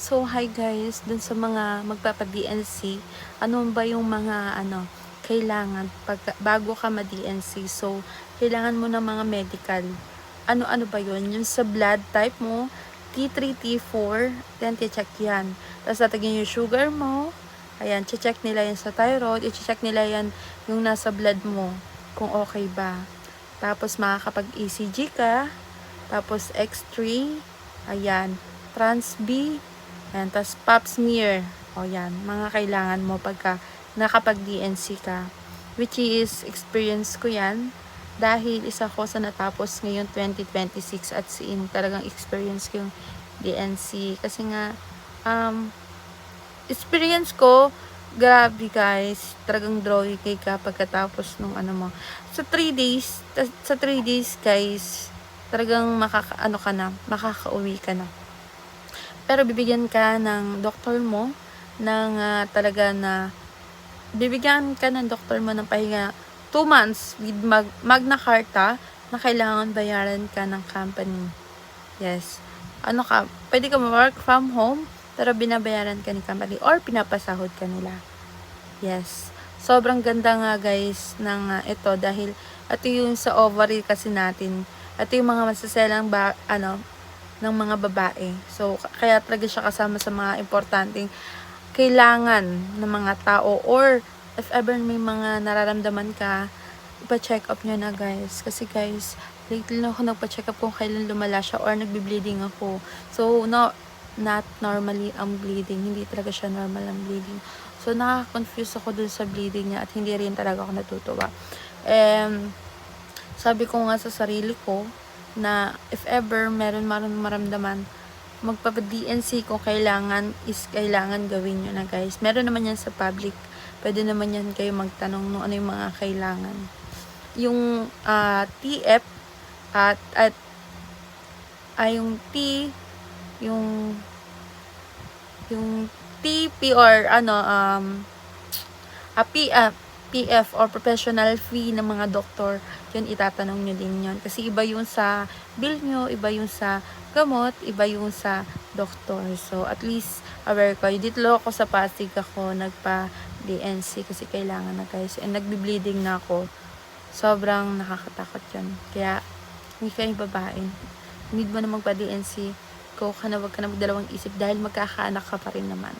So, hi guys, dun sa mga magpapa-DNC, ano ba yung mga kailangan bago ka ma-DNC? So, kailangan mo ng mga medical. Ano ba yun? Yung sa blood type mo, T3, T4, then check yan. Tapos tatagyan yung sugar mo, ayan, check nila yan sa thyroid, i-check nila yan yung nasa blood mo, kung okay ba. Tapos makakapag-ECG ka, tapos X-ray, ayan, Trans-B, ayan, tapos pap smear. O yan, mga kailangan mo pagka nakapag-DNC ka. Which is, experience ko yan. Dahil isa ko sa natapos ngayon 2026 at talagang experience ko yung DNC. Kasi nga, experience ko, grabe guys, talagang drawing ka pagkatapos nung mo. Sa 3 days guys, talagang makakauwi ka na. Pero bibigyan ka ng doktor mo ng bibigyan ka ng doktor mo ng pahinga 2 months with Magna Carta na kailangan bayaran ka ng company. Yes. Pwede ka work from home pero binabayaran ka ni company or pinapasahod ka nila. Yes. Sobrang ganda nga guys ng ito dahil ito yung sa ovary kasi natin. Ito yung mga masaselang ng mga babae. So, kaya talaga siya kasama sa mga importanteng kailangan ng mga tao or if ever may mga nararamdaman ka, ipa-check up nyo na guys. Kasi guys, lately na ako nagpa-check up kung kailan lumala siya or nagbi-bleeding ako. So, not normally ang bleeding. Hindi talaga siya normal ang bleeding. So, nakaka-confuse ako dun sa bleeding niya at hindi rin talaga ako natutuwa. Sabi ko nga sa sarili ko, na if ever meron maramdaman magpapa-DNC kung kailangan gawin nyo na guys. Meron naman yan sa public, pwede naman yan kayo magtanong no ano yung mga kailangan. Yung TF at yung T, yung TP or PF or professional fee ng mga doktor, yun itatanong nyo din yun. Kasi iba yung sa bill nyo, iba yung sa gamot, iba yung sa doktor. So, at least, aware ko. Dito ako sa Pasig ako, nagpa-DNC kasi kailangan na guys. And nagbi-bleeding na ako. Sobrang nakakatakot yun. Kaya, hindi kayo babae. Need mo na magpa-DNC. Huwag ka na magdalawang isip dahil magkakaanak ka pa rin naman.